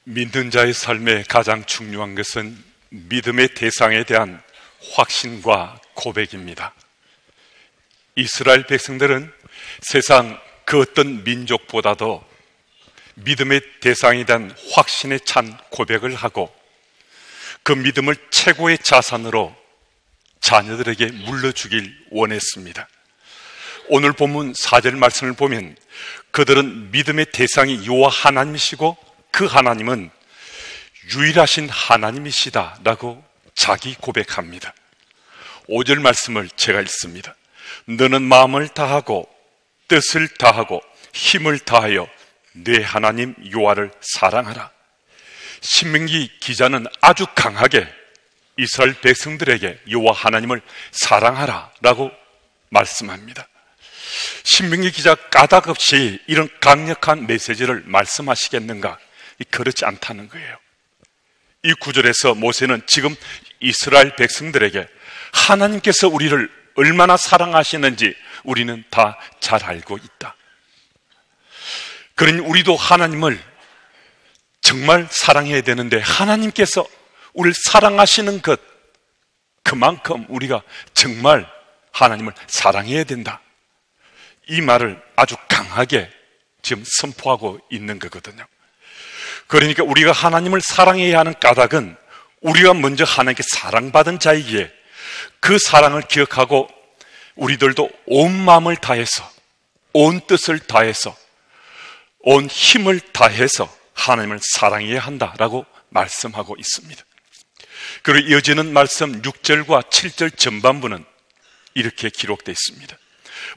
믿는 자의 삶에 가장 중요한 것은 믿음의 대상에 대한 확신과 고백입니다. 이스라엘 백성들은 세상 그 어떤 민족보다도 믿음의 대상에 대한 확신에 찬 고백을 하고 그 믿음을 최고의 자산으로 자녀들에게 물려주길 원했습니다. 오늘 본문 4절 말씀을 보면 그들은 믿음의 대상이 여호와 하나님이시고 그 하나님은 유일하신 하나님이시다 라고 자기 고백합니다. 5절 말씀을 제가 읽습니다. 너는 마음을 다하고 뜻을 다하고 힘을 다하여 내 하나님 여호와를 사랑하라. 신명기 기자는 아주 강하게 이스라엘 백성들에게 여호와 하나님을 사랑하라 라고 말씀합니다. 신명기 기자 까닭없이 이런 강력한 메시지를 말씀하시겠는가? 그렇지 않다는 거예요. 이 구절에서 모세는 지금 이스라엘 백성들에게 하나님께서 우리를 얼마나 사랑하시는지 우리는 다 잘 알고 있다. 그러니 우리도 하나님을 정말 사랑해야 되는데 하나님께서 우리를 사랑하시는 것, 그만큼 우리가 정말 하나님을 사랑해야 된다. 이 말을 아주 강하게 지금 선포하고 있는 거거든요. 그러니까 우리가 하나님을 사랑해야 하는 까닭은 우리가 먼저 하나님께 사랑받은 자이기에 그 사랑을 기억하고 우리들도 온 마음을 다해서, 온 뜻을 다해서, 온 힘을 다해서 하나님을 사랑해야 한다라고 말씀하고 있습니다. 그리고 이어지는 말씀 6절과 7절 전반부는 이렇게 기록되어 있습니다.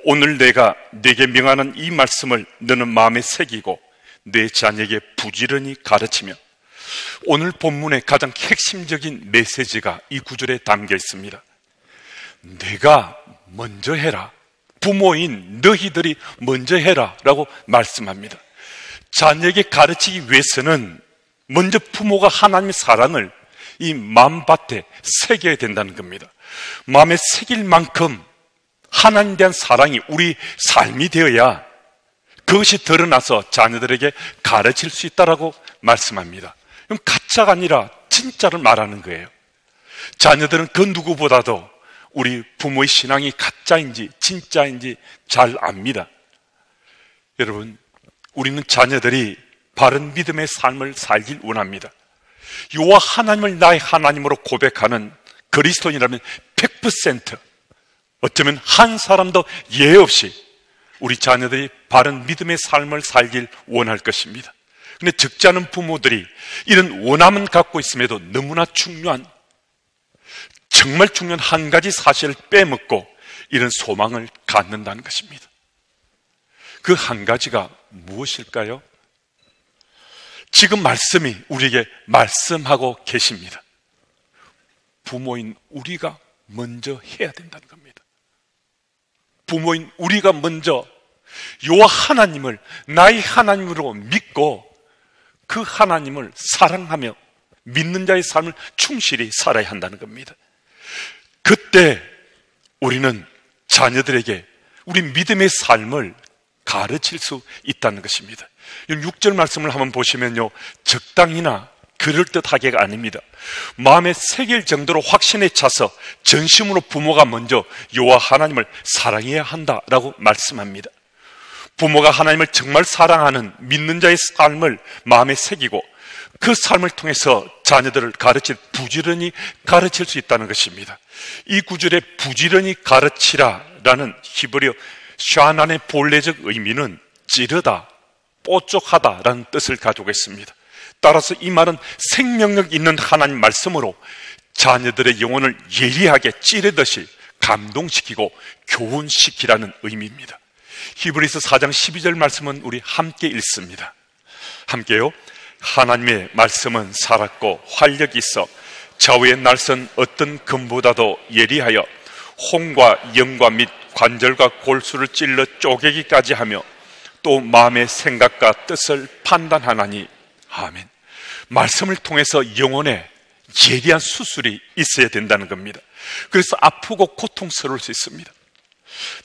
오늘 내가 네게 명하는 이 말씀을 너는 마음에 새기고 내 자녀에게 부지런히 가르치며. 오늘 본문의 가장 핵심적인 메시지가 이 구절에 담겨 있습니다. 내가 먼저 해라. 부모인 너희들이 먼저 해라 라고 말씀합니다. 자녀에게 가르치기 위해서는 먼저 부모가 하나님의 사랑을 이 마음밭에 새겨야 된다는 겁니다. 마음에 새길 만큼 하나님에 대한 사랑이 우리 삶이 되어야 그것이 드러나서 자녀들에게 가르칠 수 있다라고 말씀합니다. 그럼 가짜가 아니라 진짜를 말하는 거예요. 자녀들은 그 누구보다도 우리 부모의 신앙이 가짜인지 진짜인지 잘 압니다. 여러분, 우리는 자녀들이 바른 믿음의 삶을 살길 원합니다. 여호와 하나님을 나의 하나님으로 고백하는 그리스도인이라면 100%, 어쩌면 한 사람도 예외 없이 우리 자녀들이 바른 믿음의 삶을 살길 원할 것입니다. 그런데 적지 않은 부모들이 이런 원함은 갖고 있음에도 너무나 정말 중요한 한 가지 사실을 빼먹고 이런 소망을 갖는다는 것입니다. 그 한 가지가 무엇일까요? 지금 말씀이 우리에게 말씀하고 계십니다. 부모인 우리가 먼저 해야 된다는 겁니다. 부모인 우리가 먼저 여호와 하나님을 나의 하나님으로 믿고 그 하나님을 사랑하며 믿는 자의 삶을 충실히 살아야 한다는 겁니다. 그때 우리는 자녀들에게 우리 믿음의 삶을 가르칠 수 있다는 것입니다. 6절 말씀을 한번 보시면요, 적당히나 그럴듯하게가 아닙니다. 마음에 새길 정도로 확신에 차서 전심으로 부모가 먼저 여호와 하나님을 사랑해야 한다라고 말씀합니다. 부모가 하나님을 정말 사랑하는 믿는 자의 삶을 마음에 새기고 그 삶을 통해서 자녀들을 부지런히 가르칠 수 있다는 것입니다. 이 구절에 부지런히 가르치라라는 히브리어 샤난의 본래적 의미는 찌르다, 뽀쪽하다라는 뜻을 가지고 있습니다. 따라서 이 말은 생명력 있는 하나님 말씀으로 자녀들의 영혼을 예리하게 찌르듯이 감동시키고 교훈시키라는 의미입니다. 히브리서 4장 12절 말씀은 우리 함께 읽습니다. 함께요. 하나님의 말씀은 살았고 활력이 있어 좌우의 날선 어떤 금보다도 예리하여 홍과 영과 및 관절과 골수를 찔러 쪼개기까지 하며 또 마음의 생각과 뜻을 판단하나니. 아멘. 말씀을 통해서 영혼에 예리한 수술이 있어야 된다는 겁니다. 그래서 아프고 고통스러울 수 있습니다.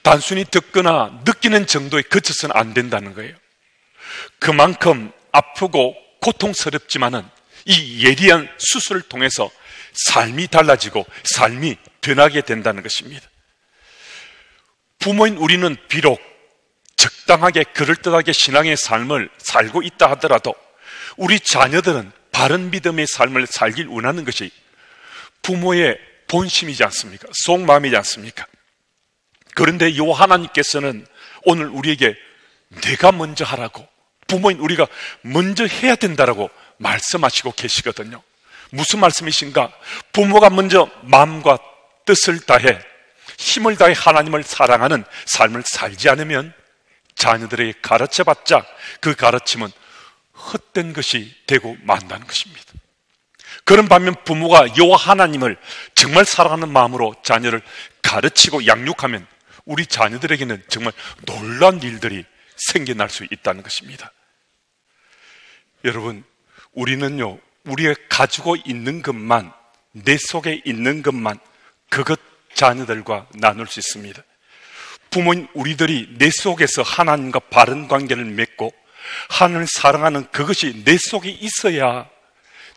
단순히 듣거나 느끼는 정도에 그쳐서는 안 된다는 거예요. 그만큼 아프고 고통스럽지만은 이 예리한 수술을 통해서 삶이 달라지고 삶이 변하게 된다는 것입니다. 부모인 우리는 비록 적당하게 그럴듯하게 신앙의 삶을 살고 있다 하더라도 우리 자녀들은 바른 믿음의 삶을 살길 원하는 것이 부모의 본심이지 않습니까? 속마음이지 않습니까? 그런데 요 하나님께서는 오늘 우리에게 내가 먼저 하라고, 부모인 우리가 먼저 해야 된다라고 말씀하시고 계시거든요. 무슨 말씀이신가? 부모가 먼저 마음과 뜻을 다해 힘을 다해 하나님을 사랑하는 삶을 살지 않으면 자녀들에게 가르쳐봤자 그 가르침은 헛된 것이 되고 만다는 것입니다. 그런 반면 부모가 여호와 하나님을 정말 사랑하는 마음으로 자녀를 가르치고 양육하면 우리 자녀들에게는 정말 놀라운 일들이 생겨날 수 있다는 것입니다. 여러분, 우리는요, 우리가 가지고 있는 것만, 내 속에 있는 것만 그것 자녀들과 나눌 수 있습니다. 부모인 우리들이 내 속에서 하나님과 바른 관계를 맺고 하나님을 사랑하는 그것이 내 속에 있어야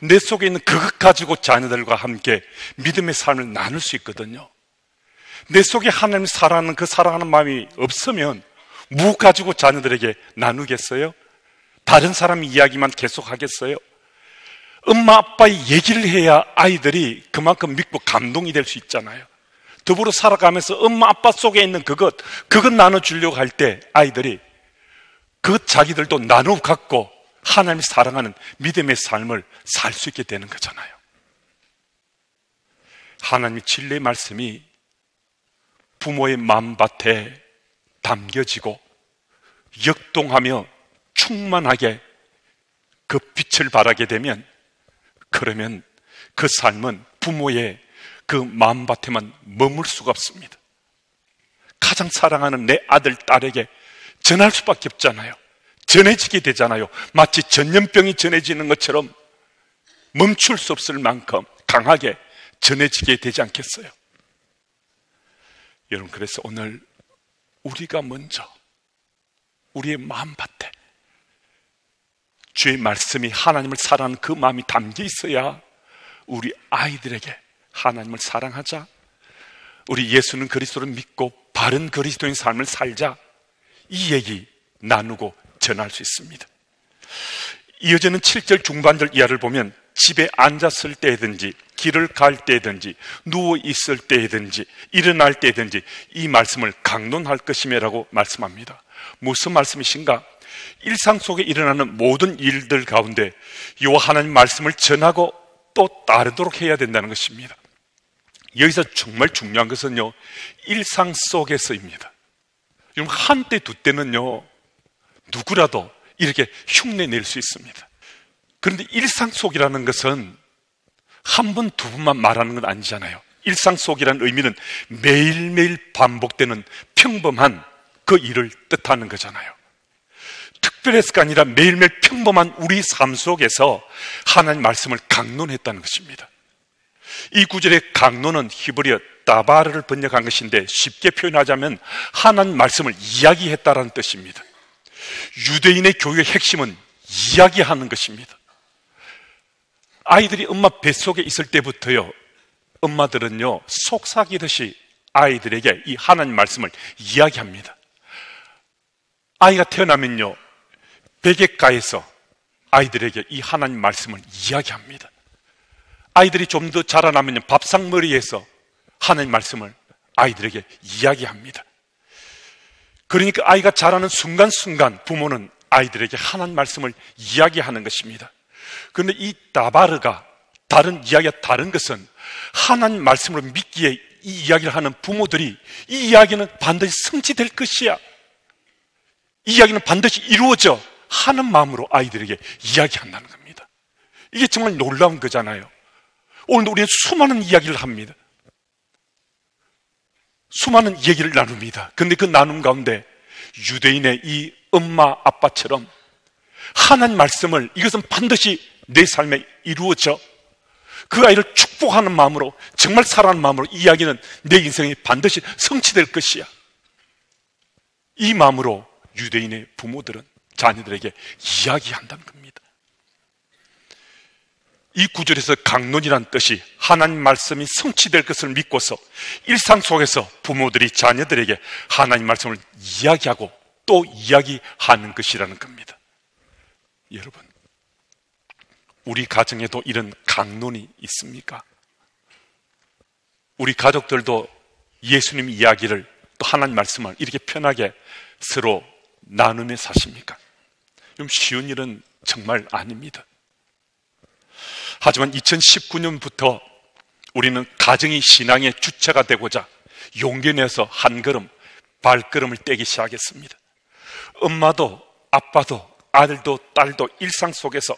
내 속에 있는 그것 가지고 자녀들과 함께 믿음의 삶을 나눌 수 있거든요. 내 속에 하나님을 사랑하는 그 사랑하는 마음이 없으면 뭐 가지고 자녀들에게 나누겠어요? 다른 사람 이야기만 계속 하겠어요? 엄마 아빠의 얘기를 해야 아이들이 그만큼 믿고 감동이 될 수 있잖아요. 더불어 살아가면서 엄마 아빠 속에 있는 그것 나눠주려고 할 때 아이들이 그것 자기들도 나누어 갖고 하나님을 사랑하는 믿음의 삶을 살 수 있게 되는 거잖아요. 하나님의 진리의 말씀이 부모의 마음밭에 담겨지고 역동하며 충만하게 그 빛을 발하게 되면, 그러면 그 삶은 부모의 그 마음밭에만 머물 수가 없습니다. 가장 사랑하는 내 아들, 딸에게 전할 수밖에 없잖아요. 전해지게 되잖아요. 마치 전염병이 전해지는 것처럼 멈출 수 없을 만큼 강하게 전해지게 되지 않겠어요? 여러분, 그래서 오늘 우리가 먼저 우리의 마음밭에 주의 말씀이 하나님을 사랑하는 그 마음이 담겨 있어야 우리 아이들에게 하나님을 사랑하자, 우리 예수는 그리스도를 믿고 바른 그리스도인 삶을 살자, 이 얘기 나누고 전할 수 있습니다. 이어지는 7절 중반절 이하를 보면 집에 앉았을 때든지 길을 갈 때든지 누워 있을 때든지 일어날 때든지 이 말씀을 강론할 것이며라고 말씀합니다. 무슨 말씀이신가? 일상 속에 일어나는 모든 일들 가운데 여호와 하나님 말씀을 전하고 또 따르도록 해야 된다는 것입니다. 여기서 정말 중요한 것은요, 일상 속에서입니다. 여러분, 한때 두 때는요 누구라도 이렇게 흉내낼 수 있습니다. 그런데 일상 속이라는 것은 한 번, 두 번만 말하는 건 아니잖아요. 일상 속이라는 의미는 매일매일 반복되는 평범한 그 일을 뜻하는 거잖아요. 특별해서가 아니라 매일매일 평범한 우리 삶 속에서 하나님 말씀을 강론했다는 것입니다. 이 구절의 강론은 히브리어 다바르를 번역한 것인데 쉽게 표현하자면 하나님 말씀을 이야기했다라는 뜻입니다. 유대인의 교육의 핵심은 이야기하는 것입니다. 아이들이 엄마 뱃속에 있을 때부터요, 엄마들은요 속삭이듯이 아이들에게 이 하나님 말씀을 이야기합니다. 아이가 태어나면요 베개가에서 아이들에게 이 하나님 말씀을 이야기합니다. 아이들이 좀 더 자라나면 밥상머리에서 하나님 말씀을 아이들에게 이야기합니다. 그러니까 아이가 자라는 순간순간 부모는 아이들에게 하나님 말씀을 이야기하는 것입니다. 그런데 이 다바르가 다른 이야기가 다른 것은 하나님 말씀으로 믿기에 이 이야기를 하는 부모들이 이 이야기는 반드시 성취될 것이야, 이 이야기는 반드시 이루어져 하는 마음으로 아이들에게 이야기한다는 겁니다. 이게 정말 놀라운 거잖아요. 오늘도 우리는 수많은 이야기를 합니다. 수많은 얘기를 나눕니다. 그런데 그 나눔 가운데 유대인의 이 엄마 아빠처럼 하나님 말씀을, 이것은 반드시 내 삶에 이루어져 그 아이를 축복하는 마음으로, 정말 사랑하는 마음으로 이 이야기는 내 인생에 반드시 성취될 것이야, 이 마음으로 유대인의 부모들은 자녀들에게 이야기한다는 겁니다. 이 구절에서 강론이란 뜻이 하나님 말씀이 성취될 것을 믿고서 일상 속에서 부모들이 자녀들에게 하나님 말씀을 이야기하고 또 이야기하는 것이라는 겁니다. 여러분, 우리 가정에도 이런 강론이 있습니까? 우리 가족들도 예수님 이야기를 또 하나님 말씀을 이렇게 편하게 서로 나누며 사십니까? 좀 쉬운 일은 정말 아닙니다. 하지만 2019년부터 우리는 가정이 신앙의 주체가 되고자 용기 내서 한 걸음, 발걸음을 떼기 시작했습니다. 엄마도 아빠도 아들도 딸도 일상 속에서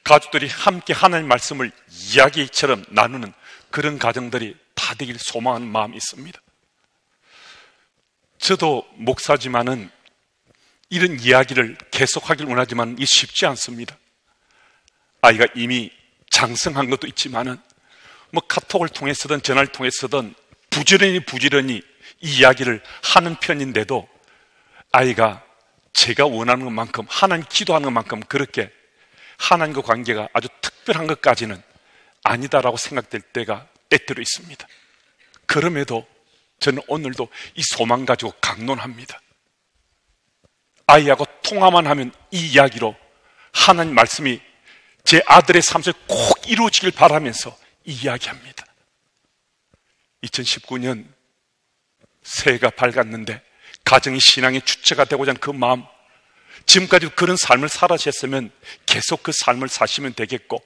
가족들이 함께 하나님 말씀을 이야기처럼 나누는 그런 가정들이 다 되길 소망하는 마음이 있습니다. 저도 목사지만은 이런 이야기를 계속하길 원하지만 이게 쉽지 않습니다. 아이가 이미 장성한 것도 있지만은 뭐 카톡을 통해서든 전화를 통해서든 부지런히 이 이야기를 하는 편인데도 아이가 제가 원하는 것만큼 하나님 기도하는 것만큼 그렇게 하나님과 관계가 아주 특별한 것까지는 아니다라고 생각될 때가 때때로 있습니다. 그럼에도 저는 오늘도 이 소망 가지고 강론합니다. 아이하고 통화만 하면 이 이야기로 하나님 말씀이 제 아들의 삶 속에 꼭 이루어지길 바라면서 이 이야기합니다. 2019년 새해가 밝았는데 가정이 신앙의 주체가 되고자 하는 그 마음, 지금까지 그런 삶을 살아셨으면 계속 그 삶을 사시면 되겠고,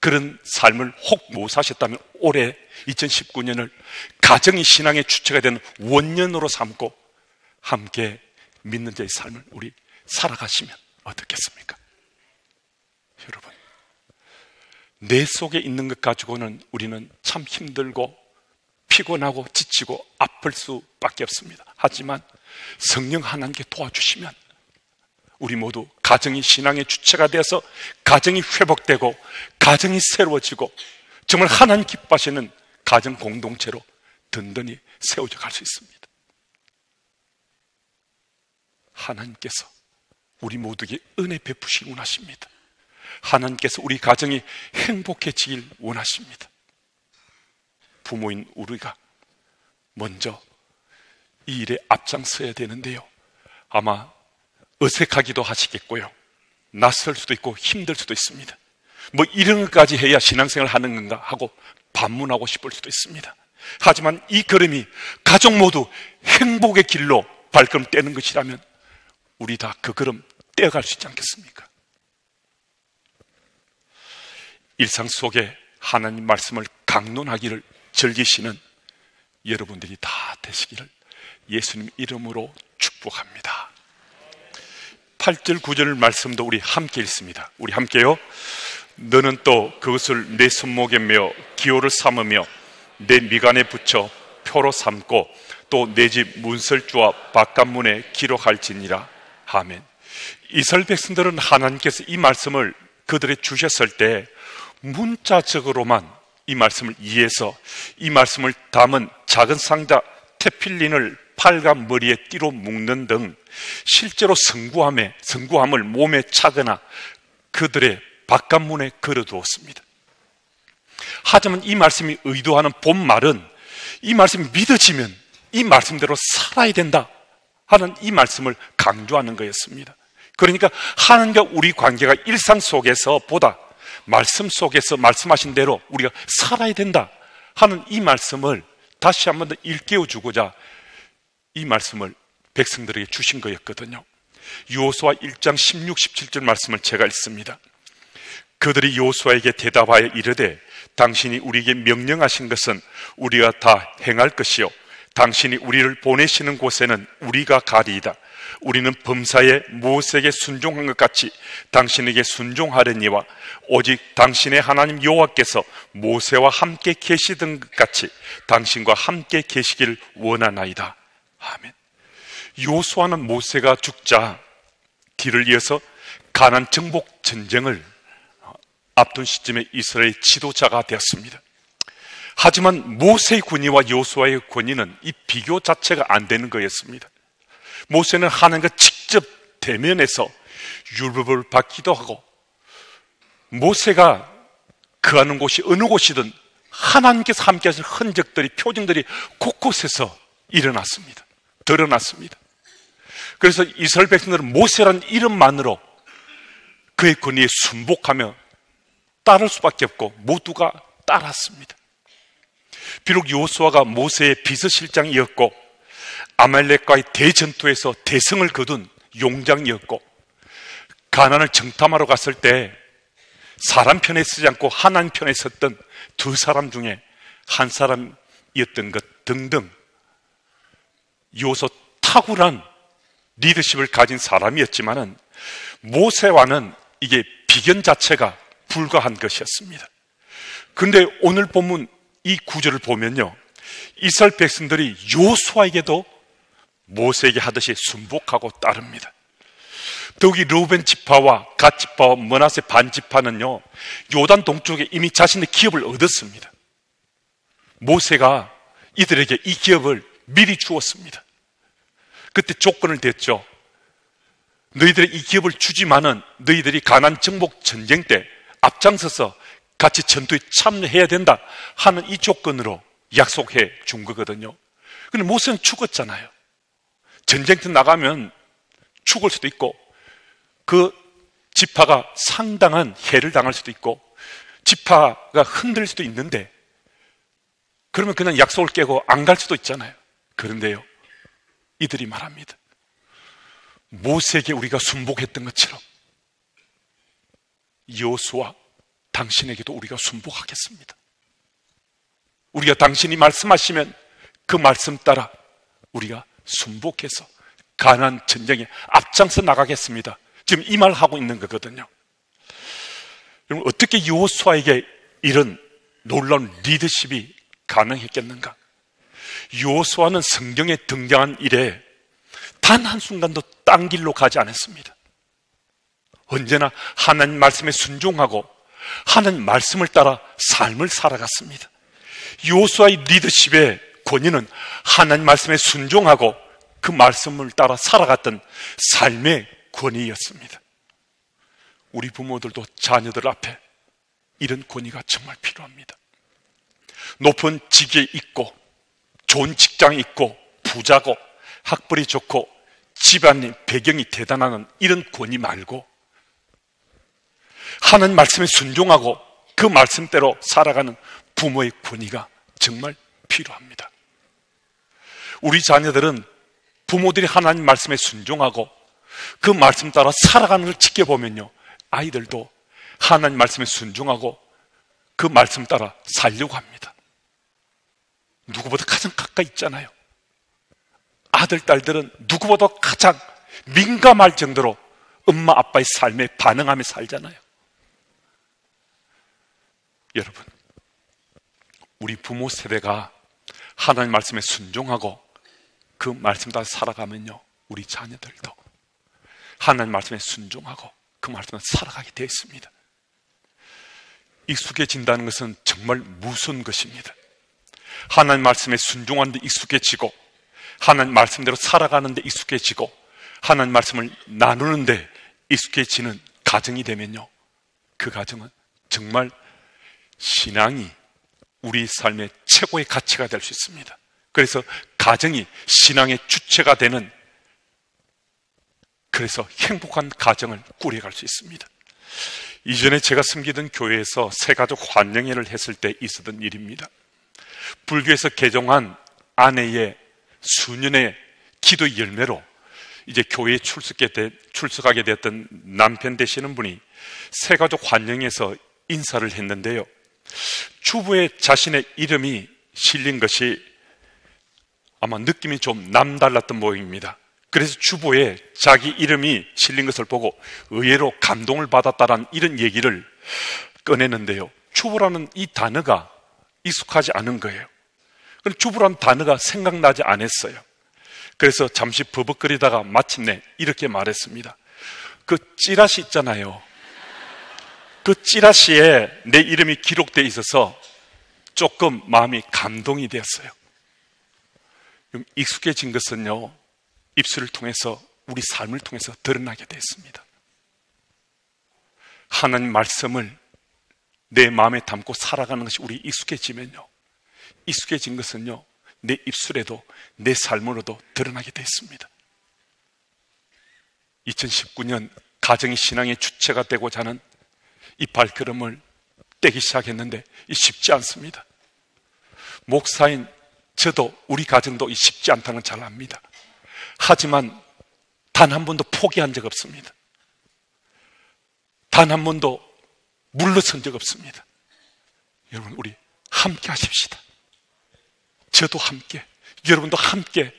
그런 삶을 혹 못 사셨다면 올해 2019년을 가정이 신앙의 주체가 되는 원년으로 삼고 함께 믿는 자의 삶을 우리 살아가시면 어떻겠습니까? 여러분, 내 속에 있는 것 가지고는 우리는 참 힘들고 피곤하고 지치고 아플 수밖에 없습니다. 하지만 성령 하나님께 도와주시면 우리 모두 가정이 신앙의 주체가 되어서 가정이 회복되고 가정이 새로워지고 정말 하나님 기뻐하시는 가정 공동체로 든든히 세워져 갈 수 있습니다. 하나님께서 우리 모두에게 은혜 베푸시길 원하십니다. 하나님께서 우리 가정이 행복해지길 원하십니다. 부모인 우리가 먼저 이 일에 앞장서야 되는데요, 아마 어색하기도 하시겠고요, 낯설 수도 있고 힘들 수도 있습니다. 뭐 이런 것까지 해야 신앙생활 하는 건가 하고 반문하고 싶을 수도 있습니다. 하지만 이 걸음이 가족 모두 행복의 길로 발걸음 떼는 것이라면 우리 다 그 걸음 떼어갈 수 있지 않겠습니까? 일상 속에 하나님 말씀을 강론하기를 즐기시는 여러분들이 다 되시기를 예수님 이름으로 축복합니다. 8절 9절 말씀도 우리 함께 읽습니다. 우리 함께요. 너는 또 그것을 내 손목에 메어 기호를 삼으며 내 미간에 붙여 표로 삼고 또 내 집 문설주와 바깥문에 기록할지니라. 아멘. 이스라엘 백성들은 하나님께서 이 말씀을 그들에게 주셨을 때 문자적으로만 이 말씀을 이해해서 이 말씀을 담은 작은 상자 테필린을 팔과 머리에 띠로 묶는 등 실제로 성구함을 몸에 차거나 그들의 바깥문에 걸어두었습니다. 하지만 이 말씀이 의도하는 본말은 이 말씀이 믿어지면 이 말씀대로 살아야 된다 하는 이 말씀을 강조하는 거였습니다. 그러니까 하나님과 우리 관계가 일상 속에서 보다 말씀 속에서 말씀하신 대로 우리가 살아야 된다 하는 이 말씀을 다시 한 번 더 일깨워주고자 이 말씀을 백성들에게 주신 거였거든요. 여호수아 1장 16, 17절 말씀을 제가 읽습니다. 그들이 여호수아에게 대답하여 이르되 당신이 우리에게 명령하신 것은 우리가 다 행할 것이요 당신이 우리를 보내시는 곳에는 우리가 가리이다. 우리는 범사에 모세에게 순종한 것 같이 당신에게 순종하려니와 오직 당신의 하나님 여호와께서 모세와 함께 계시던 것 같이 당신과 함께 계시길 원하나이다. 아멘. 여호수아는 모세가 죽자 뒤를 이어서 가나안 정복 전쟁을 앞둔 시점에 이스라엘 지도자가 되었습니다. 하지만 모세의 권위와 여호수아의 권위는 이 비교 자체가 안 되는 거였습니다. 모세는 하나님과 직접 대면해서 율법을 받기도 하고 모세가 거하는 곳이 어느 곳이든 하나님께서 함께 하실 흔적들이, 표징들이 곳곳에서 일어났습니다. 드러났습니다. 그래서 이스라엘 백성들은 모세라는 이름만으로 그의 권위에 순복하며 따를 수밖에 없고 모두가 따랐습니다. 비록 여호수아가 모세의 비서실장이었고 아말렉과의 대전투에서 대승을 거둔 용장이었고 가나안을 정탐하러 갔을 때 사람 편에 서지 않고 하나님 편에 섰던 두 사람 중에 한 사람이었던 것 등등 여호수아 탁월한 리더십을 가진 사람이었지만은 모세와는 이게 비견 자체가 불가한 것이었습니다. 그런데 오늘 본문 이 구절을 보면요, 이스라엘 백성들이 여호수아에게도 모세에게 하듯이 순복하고 따릅니다. 더욱이 르우벤 지파와 갓 지파와 므낫세 반 지파는요, 요단 동쪽에 이미 자신의 기업을 얻었습니다. 모세가 이들에게 이 기업을 미리 주었습니다. 그때 조건을 댔죠. 너희들의 이 기업을 주지만은 너희들이 가나안 정복 전쟁 때 앞장서서 같이 전투에 참여해야 된다 하는 이 조건으로 약속해 준 거거든요. 근데 모세는 죽었잖아요. 전쟁터 나가면 죽을 수도 있고 그 지파가 상당한 해를 당할 수도 있고 지파가 흔들릴 수도 있는데 그러면 그냥 약속을 깨고 안 갈 수도 있잖아요. 그런데요, 이들이 말합니다. 모세에게 우리가 순복했던 것처럼 여호수아 당신에게도 우리가 순복하겠습니다. 우리가 당신이 말씀하시면 그 말씀 따라 우리가 순복해서 가나안 전쟁에 앞장서 나가겠습니다. 지금 이 말 하고 있는 거거든요. 여러분, 어떻게 여호수아에게 이런 놀라운 리더십이 가능했겠는가? 여호수아는 성경에 등장한 이래 단 한순간도 딴 길로 가지 않았습니다. 언제나 하나님 말씀에 순종하고 하나님 말씀을 따라 삶을 살아갔습니다. 여호수아의 리더십의 권위는 하나님 말씀에 순종하고 그 말씀을 따라 살아갔던 삶의 권위였습니다. 우리 부모들도 자녀들 앞에 이런 권위가 정말 필요합니다. 높은 직에 있고 좋은 직장에 있고 부자고 학벌이 좋고 집안 배경이 대단한 이런 권위 말고 하나님 말씀에 순종하고 그 말씀대로 살아가는 부모의 권위가 정말 필요합니다. 우리 자녀들은 부모들이 하나님 말씀에 순종하고 그 말씀 따라 살아가는 걸 지켜보면요, 아이들도 하나님 말씀에 순종하고 그 말씀 따라 살려고 합니다. 누구보다 가장 가까이 있잖아요. 아들, 딸들은 누구보다 가장 민감할 정도로 엄마, 아빠의 삶에 반응하며 살잖아요. 여러분, 우리 부모 세대가 하나님 말씀에 순종하고 그 말씀 따라 살아가면요, 우리 자녀들도 하나님 말씀에 순종하고 그 말씀을 살아가게 되어 있습니다. 익숙해진다는 것은 정말 무서운 것입니다. 하나님 말씀에 순종하는 데 익숙해지고 하나님 말씀대로 살아가는 데 익숙해지고 하나님 말씀을 나누는 데 익숙해지는 가정이 되면요, 그 가정은 정말 신앙이 우리 삶의 최고의 가치가 될 수 있습니다. 그래서 가정이 신앙의 주체가 되는, 그래서 행복한 가정을 꾸려갈 수 있습니다. 이전에 제가 섬기던 교회에서 새가족 환영회를 했을 때 있었던 일입니다. 불교에서 개종한 아내의 수년의 기도 열매로 이제 교회에 출석하게 되었던 남편 되시는 분이 새가족 환영회에서 인사를 했는데요, 주부의 자신의 이름이 실린 것이 아마 느낌이 좀 남달랐던 모양입니다. 그래서 주보에 자기 이름이 실린 것을 보고 의외로 감동을 받았다라는 이런 얘기를 꺼내는데요, 주부라는 이 단어가 익숙하지 않은 거예요. 주부라는 단어가 생각나지 않았어요. 그래서 잠시 버벅거리다가 마침내 이렇게 말했습니다. 그 찌라시 있잖아요. 그 찌라시에 내 이름이 기록되어 있어서 조금 마음이 감동이 되었어요. 익숙해진 것은요, 입술을 통해서 우리 삶을 통해서 드러나게 됐습니다. 하나님 말씀을 내 마음에 담고 살아가는 것이 우리 익숙해지면요, 익숙해진 것은요, 내 입술에도 내 삶으로도 드러나게 되어 있습니다. 2019년 가정이 신앙의 주체가 되고자 하는 이 발걸음을 떼기 시작했는데 이 쉽지 않습니다. 목사인 저도 우리 가정도 이 쉽지 않다는 잘 압니다. 하지만 단 한 번도 포기한 적 없습니다. 단 한 번도 물러선 적 없습니다. 여러분, 우리 함께 하십시다. 저도 함께, 여러분도 함께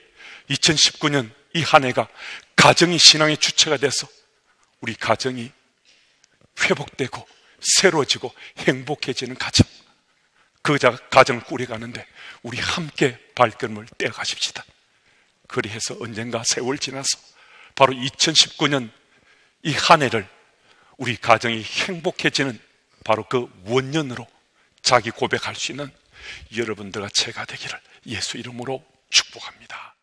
2019년 이 한 해가 가정이 신앙의 주체가 돼서 우리 가정이 회복되고 새로워지고 행복해지는 가정, 그 가정을 꾸려가는데 우리 함께 발걸음을 떼어가십시다. 그리해서 언젠가 세월 지나서 바로 2019년 이 한 해를 우리 가정이 행복해지는 바로 그 원년으로 자기 고백할 수 있는 여러분들과 제가 되기를 예수 이름으로 축복합니다.